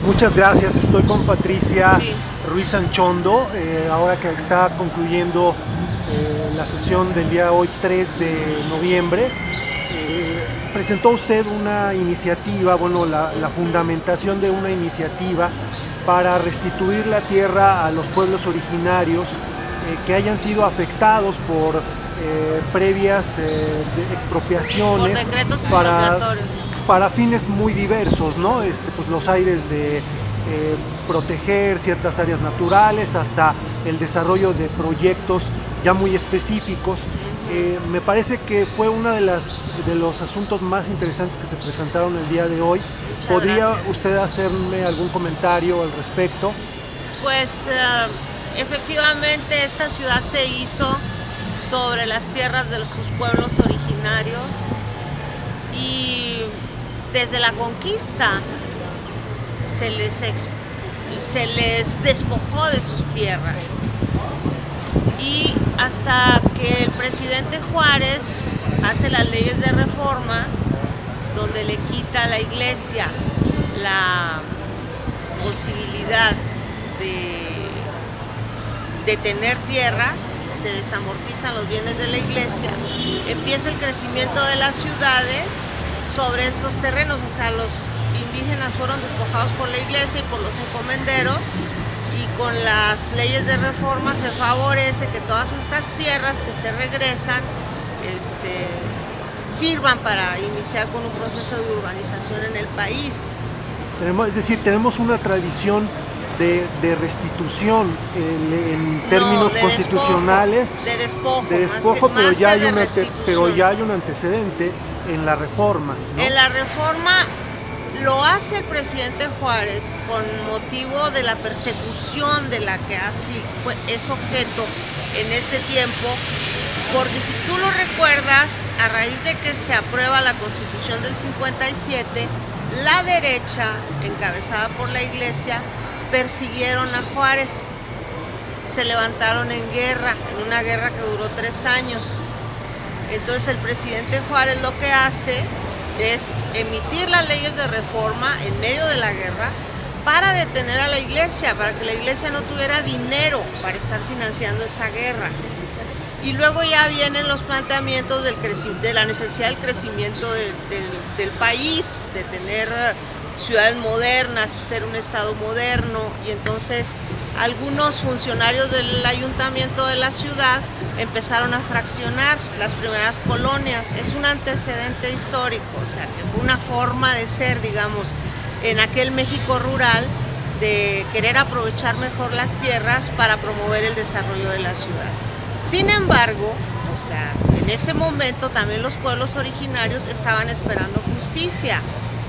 Muchas gracias, estoy con Patricia Sí. Ruiz Anchondo, ahora que está concluyendo la sesión del día de hoy, 3 de noviembre. Presentó usted una iniciativa, bueno, la fundamentación de una iniciativa para restituir la tierra a los pueblos originarios que hayan sido afectados por previas expropiaciones Por decretos expropiatorios. para fines muy diversos, ¿no? Pues los aires de proteger ciertas áreas naturales hasta el desarrollo de proyectos ya muy específicos. Me parece que fue uno de los asuntos más interesantes que se presentaron el día de hoy. Muchas ¿Podría gracias. usted hacerme algún comentario al respecto? Pues efectivamente esta ciudad se hizo sobre las tierras de sus pueblos originarios y desde la conquista se les despojó de sus tierras, y hasta que el presidente Juárez hace las leyes de reforma donde le quita a la iglesia la posibilidad de tener tierras, se desamortizan los bienes de la iglesia, empieza el crecimiento de las ciudades sobre estos terrenos. O sea, los indígenas fueron despojados por la iglesia y por los encomenderos, y con las leyes de reforma se favorece que todas estas tierras que se regresan sirvan para iniciar con un proceso de urbanización en el país. Es decir, tenemos una tradición de restitución en términos constitucionales, de despojo, pero ya hay un restitución. antecedente en la reforma, ¿no? En la reforma lo hace el presidente Juárez con motivo de la persecución de la que es objeto en ese tiempo, porque si tú lo recuerdas, a raíz de que se aprueba la Constitución del 57, la derecha, encabezada por la iglesia, persiguieron a Juárez, se levantaron en guerra, en una guerra que duró 3 años. Entonces el presidente Juárez lo que hace es emitir las leyes de reforma en medio de la guerra para detener a la iglesia, para que la iglesia no tuviera dinero para estar financiando esa guerra. Y luego ya vienen los planteamientos de la necesidad del crecimiento del país, de tener ciudades modernas, ser un estado moderno, y entonces algunos funcionarios del ayuntamiento de la ciudad empezaron a fraccionar las primeras colonias. Es un antecedente histórico, o sea, que fue una forma de ser, digamos, en aquel México rural, de querer aprovechar mejor las tierras para promover el desarrollo de la ciudad. Sin embargo, o sea, en ese momento también los pueblos originarios estaban esperando justicia,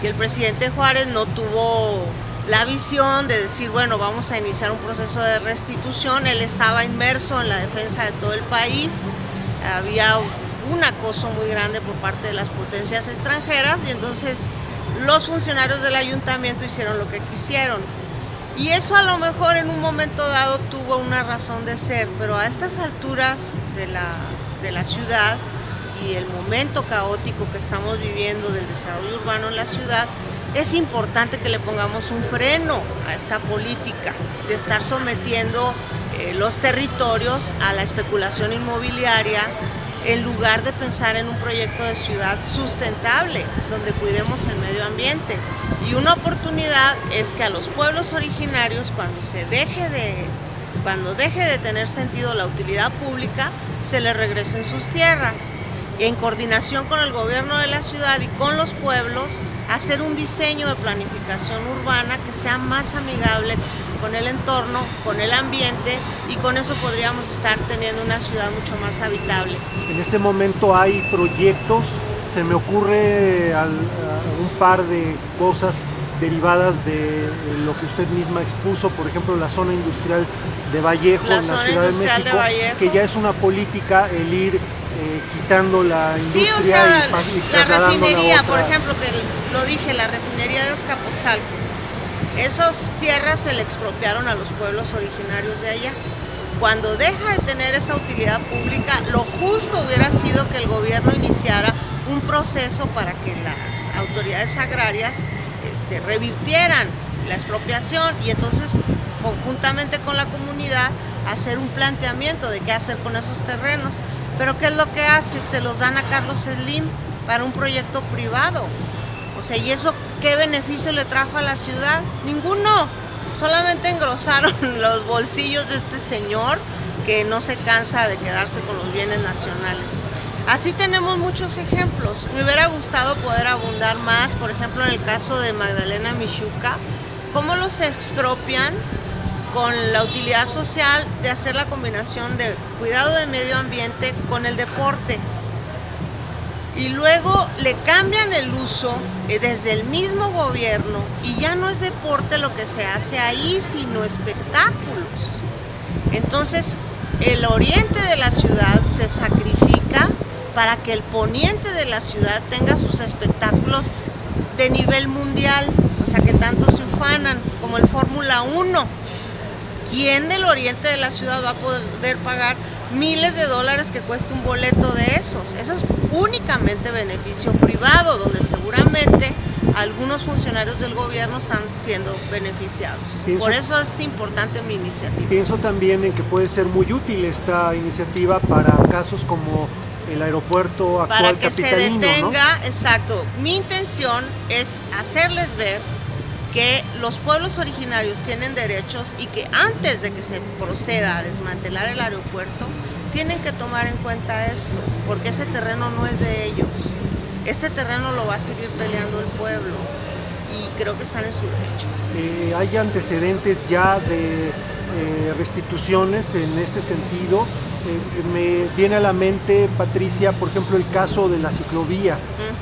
y el presidente Juárez no tuvo la visión de decir, bueno, vamos a iniciar un proceso de restitución. Él estaba inmerso en la defensa de todo el país, había un acoso muy grande por parte de las potencias extranjeras, y entonces los funcionarios del ayuntamiento hicieron lo que quisieron. Y eso a lo mejor en un momento dado tuvo una razón de ser, pero a estas alturas de la ciudad y el momento caótico que estamos viviendo del desarrollo urbano en la ciudad, es importante que le pongamos un freno a esta política de estar sometiendo los territorios a la especulación inmobiliaria, en lugar de pensar en un proyecto de ciudad sustentable, donde cuidemos el medio ambiente. Y una oportunidad es que a los pueblos originarios, cuando deje de tener sentido la utilidad pública, se les regresen sus tierras. En coordinación con el gobierno de la ciudad y con los pueblos, hacer un diseño de planificación urbana que sea más amigable con el entorno, con el ambiente, y con eso podríamos estar teniendo una ciudad mucho más habitable. En este momento hay proyectos, se me ocurre un par de cosas derivadas de lo que usted misma expuso, por ejemplo la zona industrial de Vallejo, en la Ciudad de México, que ya es una política el ir quitando la industria. Sí, o sea, y la refinería, otra. por ejemplo, que lo dije, la refinería de Azcapotzalco, esas tierras se le expropiaron a los pueblos originarios de allá. Cuando deja de tener esa utilidad pública, lo justo hubiera sido que el gobierno iniciara un proceso para que las autoridades agrarias revirtieran la expropiación y entonces conjuntamente con la comunidad hacer un planteamiento de qué hacer con esos terrenos. Pero ¿qué es lo que hace? Se los dan a Carlos Slim para un proyecto privado. O sea, ¿y eso qué beneficio le trajo a la ciudad? Ninguno. Solamente engrosaron los bolsillos de este señor que no se cansa de quedarse con los bienes nacionales. Así tenemos muchos ejemplos. Me hubiera gustado poder abundar más, por ejemplo, en el caso de Magdalena Mixhuca, cómo los expropian con la utilidad social de hacer la combinación de cuidado del medio ambiente con el deporte. Y luego le cambian el uso desde el mismo gobierno y ya no es deporte lo que se hace ahí, sino espectáculos. Entonces, el oriente de la ciudad se sacrifica para que el poniente de la ciudad tenga sus espectáculos de nivel mundial, o sea, que tanto se ufanan, como el Fórmula 1. ¿Quién del oriente de la ciudad va a poder pagar miles de dólares que cuesta un boleto de esos? Eso es únicamente beneficio privado, donde seguramente algunos funcionarios del gobierno están siendo beneficiados. Por eso es importante mi iniciativa. Pienso también en que puede ser muy útil esta iniciativa para casos como el aeropuerto actual para que capitalino, se detenga, ¿no? Exacto. Mi intención es hacerles ver que los pueblos originarios tienen derechos y que antes de que se proceda a desmantelar el aeropuerto, tienen que tomar en cuenta esto, porque ese terreno no es de ellos. Este terreno lo va a seguir peleando el pueblo y creo que están en su derecho. Hay antecedentes ya de restituciones en ese sentido. Me viene a la mente, Patricia, por ejemplo, el caso de la ciclovía,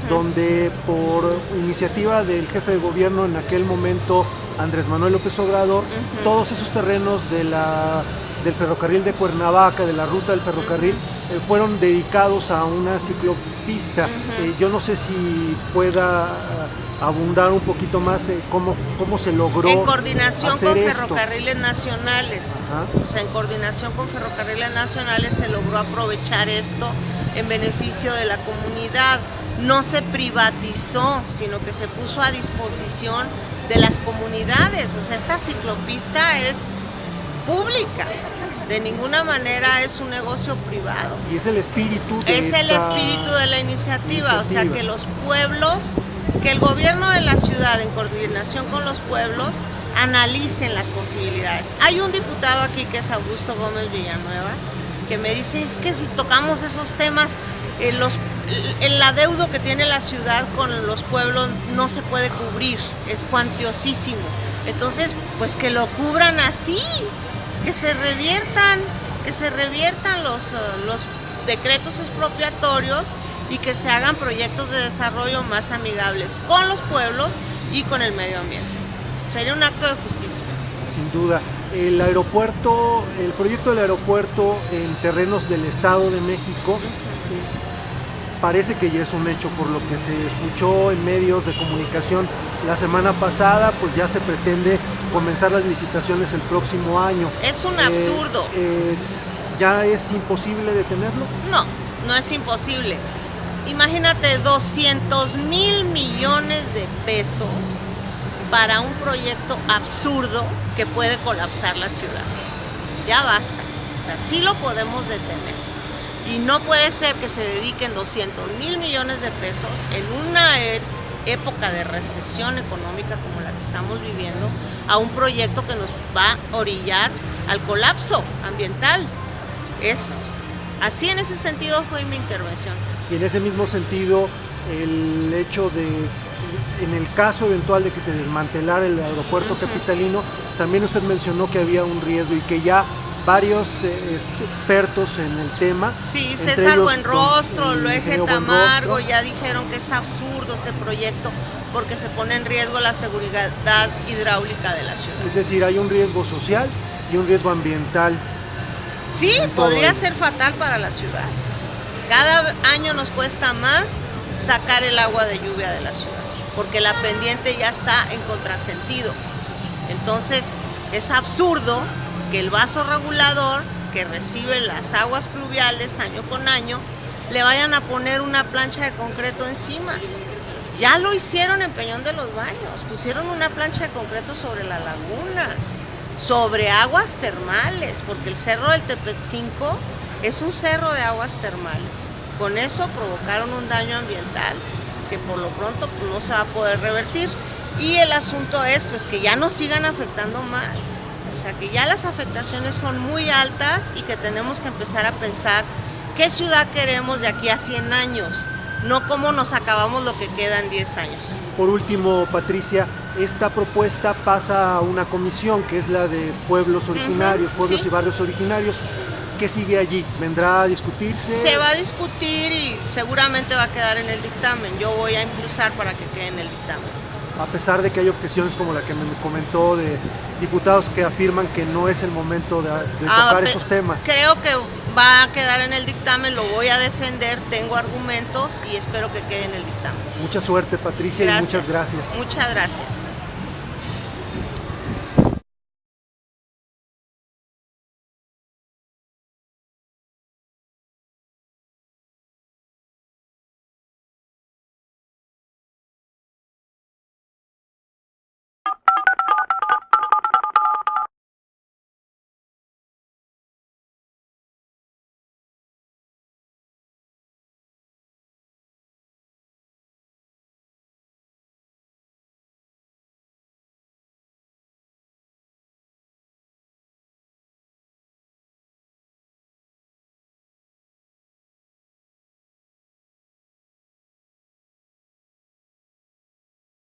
donde por iniciativa del jefe de gobierno en aquel momento, Andrés Manuel López Obrador, todos esos terrenos del ferrocarril de Cuernavaca, de la ruta del ferrocarril, fueron dedicados a una ciclopista. Yo no sé si pueda abundar un poquito más cómo se logró en coordinación hacer con esto. Ferrocarriles Nacionales. O sea, en coordinación con Ferrocarriles Nacionales se logró aprovechar esto en beneficio de la comunidad. No se privatizó, sino que se puso a disposición de las comunidades. O sea, esta ciclopista es pública. De ninguna manera es un negocio privado. Y es el espíritu de el espíritu de la iniciativa. O sea, que los pueblos, que el gobierno de la ciudad, en coordinación con los pueblos, analicen las posibilidades. Hay un diputado aquí que es Augusto Gómez Villanueva, que me dice, es que si tocamos esos temas, el adeudo que tiene la ciudad con los pueblos no se puede cubrir, es cuantiosísimo. Entonces, pues que lo cubran así, que se reviertan los decretos expropiatorios y que se hagan proyectos de desarrollo más amigables con los pueblos y con el medio ambiente. Sería un acto de justicia. Sin duda. El proyecto del aeropuerto en terrenos del Estado de México parece que ya es un hecho, por lo que se escuchó en medios de comunicación la semana pasada, pues ya se pretende comenzar las licitaciones el próximo año. Es un absurdo. ¿Ya es imposible detenerlo? No, no es imposible. Imagínate 200,000 millones de pesos para un proyecto absurdo que puede colapsar la ciudad. Ya basta. O sea, sí lo podemos detener. Y no puede ser que se dediquen 200,000 millones de pesos en una época de recesión económica como la que estamos viviendo a un proyecto que nos va a orillar al colapso ambiental. Es así, en ese sentido fue mi intervención. Y en ese mismo sentido, el hecho de, en el caso eventual de que se desmantelara el aeropuerto capitalino, también usted mencionó que había un riesgo y que ya varios expertos en el tema. Sí, César Buenrostro, Loeje Tamargo, ya dijeron que es absurdo ese proyecto porque se pone en riesgo la seguridad hidráulica de la ciudad. Es decir, hay un riesgo social y un riesgo ambiental. Sí, podría ser fatal para la ciudad. Cada año nos cuesta más sacar el agua de lluvia de la ciudad, porque la pendiente ya está en contrasentido. Entonces, es absurdo que el vaso regulador que recibe las aguas pluviales año con año le vayan a poner una plancha de concreto encima. Ya lo hicieron en Peñón de los Baños, pusieron una plancha de concreto sobre la laguna, sobre aguas termales, porque el cerro del Tepetzinco es un cerro de aguas termales. Con eso provocaron un daño ambiental que por lo pronto pues, no se va a poder revertir. Y el asunto es pues que ya nos sigan afectando más. O sea, que ya las afectaciones son muy altas y que tenemos que empezar a pensar qué ciudad queremos de aquí a 100 años, no cómo nos acabamos lo que queda en 10 años. Por último, Patricia, esta propuesta pasa a una comisión que es la de pueblos originarios, pueblos sí. y barrios originarios. ¿Qué sigue allí? ¿Vendrá a discutirse? Se va a discutir y seguramente va a quedar en el dictamen. Yo voy a impulsar para que quede en el dictamen. A pesar de que hay objeciones como la que me comentó de diputados que afirman que no es el momento de tocar esos temas. Creo que va a quedar en el dictamen, lo voy a defender, tengo argumentos y espero que quede en el dictamen. Mucha suerte, Patricia, Gracias. y muchas gracias. Muchas gracias.